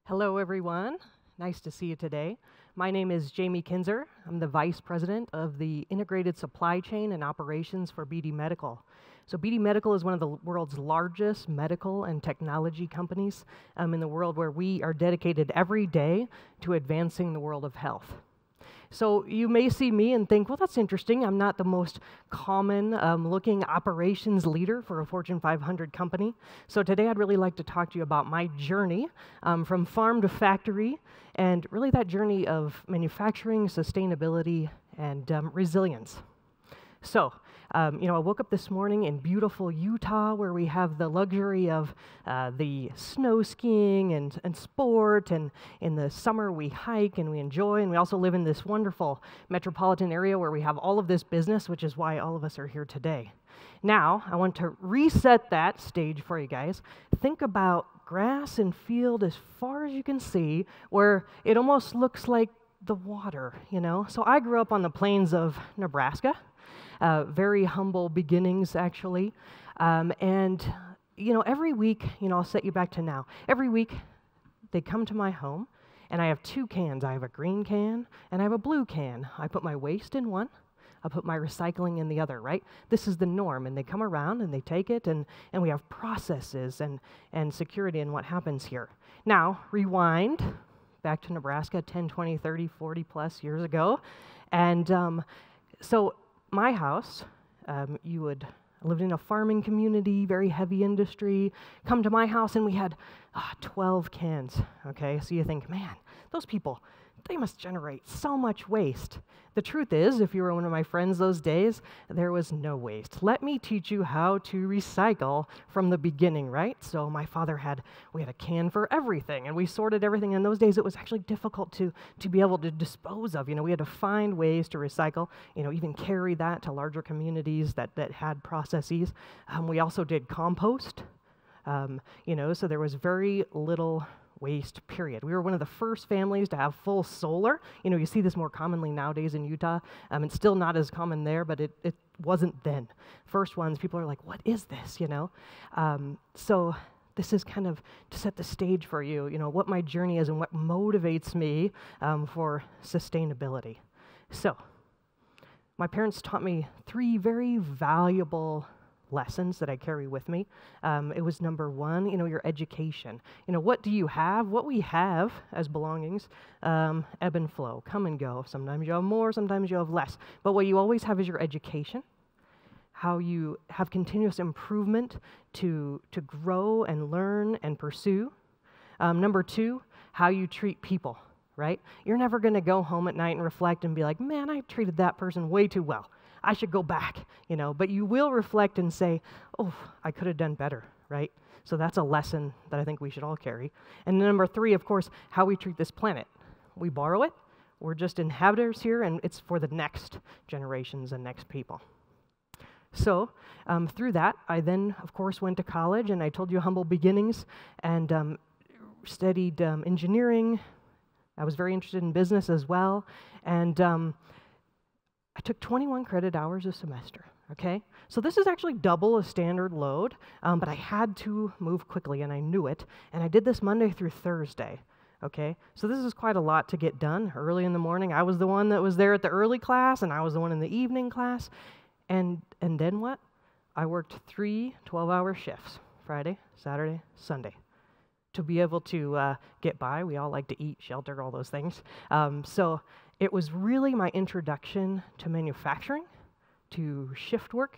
Hello, everyone. Nice to see you today. My name is Jamie Kinzer. I'm the Vice President of the Integrated Supply Chain and Operations for BD Medical. So BD Medical is one of the world's largest medical and technology companies in the world, where we are dedicated every day to advancing the world of health. So you may see me and think, well, that's interesting. I'm not the most common looking operations leader for a Fortune 500 company. So today I'd really like to talk to you about my journey from farm to factory, and really that journey of manufacturing, sustainability, and resilience. So, I woke up this morning in beautiful Utah, where we have the luxury of the snow skiing and sport, and in the summer we hike and we enjoy, and we also live in this wonderful metropolitan area where we have all of this business, which is why all of us are here today. Now, I want to reset that stage for you guys. Think about grass and field as far as you can see, where it almost looks like the water, So I grew up on the plains of Nebraska. Very humble beginnings, actually. Every week, I'll set you back to now. Every week, they come to my home, and I have two cans. I have a green can, and I have a blue can. I put my waste in one. I put my recycling in the other, right? This is the norm, and they come around, and they take it, and we have processes and security in what happens here. Now, rewind back to Nebraska 10, 20, 30, 40 plus years ago, and so my house, I lived in a farming community, very heavy industry. Come to my house and we had 12 cans, okay? So you think, man, those people, they must generate so much waste. The truth is, if you were one of my friends those days, there was no waste. Let me teach you how to recycle from the beginning, right? So my father we had a can for everything, and we sorted everything. In those days, it was actually difficult to be able to dispose of. We had to find ways to recycle, even carry that to larger communities that had processes. We also did compost, so there was very little waste, period. We were one of the first families to have full solar. You see this more commonly nowadays in Utah. It's still not as common there, but it wasn't then. First ones, people are like, what is this, So this is kind of to set the stage for you, what my journey is and what motivates me for sustainability. So my parents taught me three very valuable lessons that I carry with me. It was number one, your education. What do you have? What we have as belongings, ebb and flow, come and go. Sometimes you have more, sometimes you have less. But what you always have is your education, how you have continuous improvement to grow and learn and pursue. Number two, how you treat people, right? You're never going to go home at night and reflect and be like, man, I treated that person way too well. I should go back, but you will reflect and say, oh, I could have done better, right? So that's a lesson that I think we should all carry. And number three, of course, how we treat this planet. We borrow it, we're just inhabitants here, and it's for the next generations and next people. So through that, I then, of course, went to college, and I told you humble beginnings, and studied engineering. I was very interested in business as well, and I took 21 credit hours a semester, okay? So this is actually double a standard load, but I had to move quickly, and I knew it, and I did this Monday through Thursday, okay? So this is quite a lot to get done early in the morning. I was the one that was there at the early class, and I was the one in the evening class, and then what? I worked 3 12-hour shifts, Friday, Saturday, Sunday, to be able to get by. We all like to eat, shelter, all those things. So it was really my introduction to manufacturing, to shift work,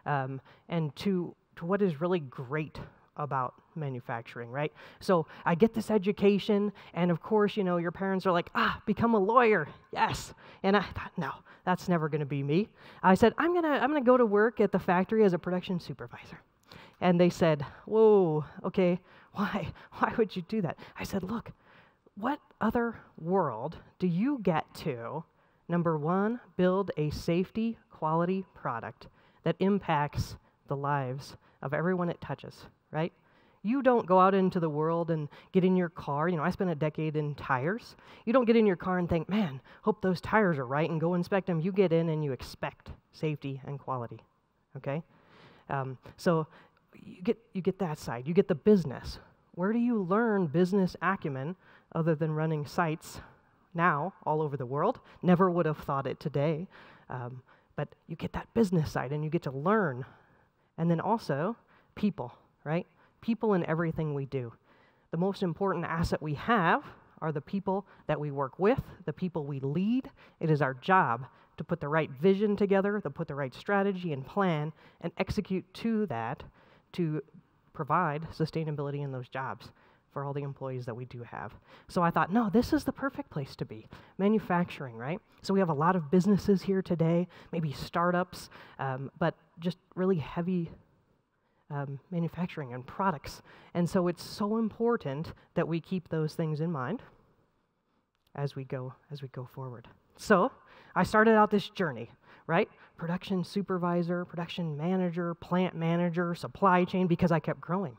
and to what is really great about manufacturing, right? So I get this education, and of course, your parents are like, become a lawyer, yes. And I thought, no, that's never going to be me. I said, I'm gonna go to work at the factory as a production supervisor. And they said, whoa, okay, why would you do that? I said, look, what other world do you get to, number one, build a safety, quality product that impacts the lives of everyone it touches, right? You don't go out into the world and get in your car. I spent a decade in tires. You don't get in your car and think, man, hope those tires are right, and go inspect them. You get in and you expect safety and quality, okay? So you get that side. You get the business. Where do you learn business acumen other than running sites now all over the world. Never would have thought it today. But you get that business side and you get to learn. And then also people, right? People in everything we do. The most important asset we have are the people that we work with, the people we lead. It is our job to put the right vision together, to put the right strategy and plan, and execute to that to provide sustainability in those jobs for all the employees that we do have. So I thought, no, this is the perfect place to be. Manufacturing, right? So we have a lot of businesses here today, maybe startups, but just really heavy manufacturing and products. And so it's so important that we keep those things in mind as we go forward. So I started out this journey, right? Production supervisor, production manager, plant manager, supply chain, because I kept growing.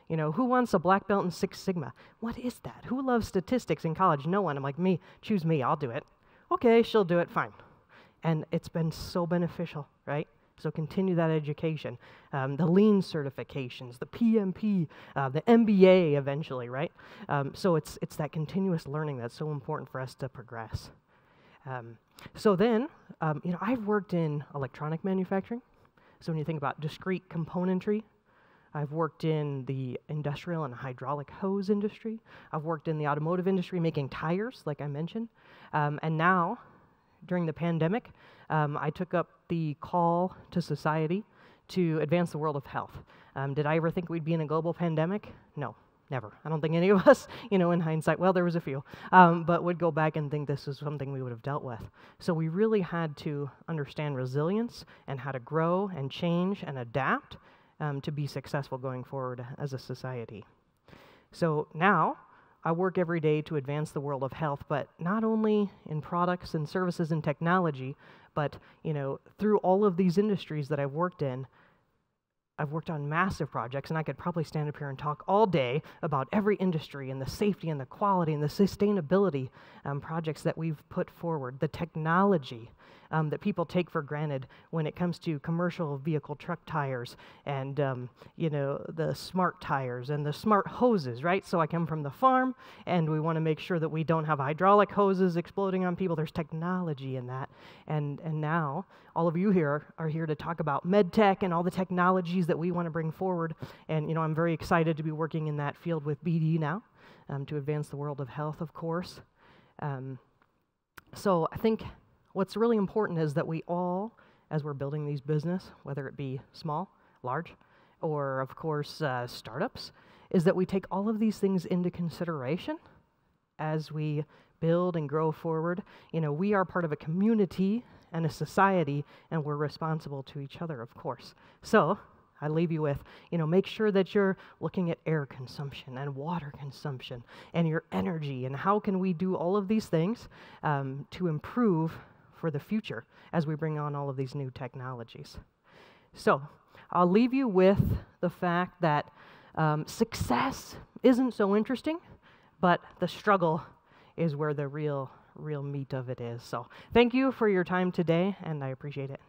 You know, who wants a black belt in Six Sigma? What is that? Who loves statistics in college? No one. I'm like, me, choose me, I'll do it. Okay, she'll do it, fine. And it's been so beneficial, right? So continue that education. The lean certifications, the PMP, the MBA eventually, right? So it's that continuous learning that's so important for us to progress. So then, you know, I've worked in electronic manufacturing. So when you think about discrete componentry, I've worked in the industrial and hydraulic hose industry. I've worked in the automotive industry making tires, like I mentioned. And now, during the pandemic, I took up the call to society to advance the world of health. Did I ever think we'd be in a global pandemic? No, never. I don't think any of us, you know, in hindsight, well, there was a few, but would go back and think this is something we would have dealt with. So we really had to understand resilience and how to grow and change and adapt to be successful going forward as a society. So now, I work every day to advance the world of health, but not only in products and services and technology, but, you know, through all of these industries that I've worked in, I've worked on massive projects, and I could probably stand up here and talk all day about every industry and the safety and the quality and the sustainability projects that we've put forward, the technology that people take for granted when it comes to commercial vehicle truck tires and, you know, the smart tires and the smart hoses, right? So I come from the farm, and we want to make sure that we don't have hydraulic hoses exploding on people. There's technology in that. And now, all of you here are here to talk about med tech and all the technologies that we want to bring forward. And, you know, I'm very excited to be working in that field with BD now to advance the world of health, of course. So I think what's really important is that we all, as we're building these business, whether it be small, large, or, of course, startups, is that we take all of these things into consideration as we build and grow forward. You know, we are part of a community and a society, and we're responsible to each other, of course. So I leave you with, you know, make sure that you're looking at air consumption and water consumption and your energy, and how can we do all of these things to improve for the future as we bring on all of these new technologies. So I'll leave you with the fact that success isn't so interesting, but the struggle is where the real meat of it is. So thank you for your time today, and I appreciate it.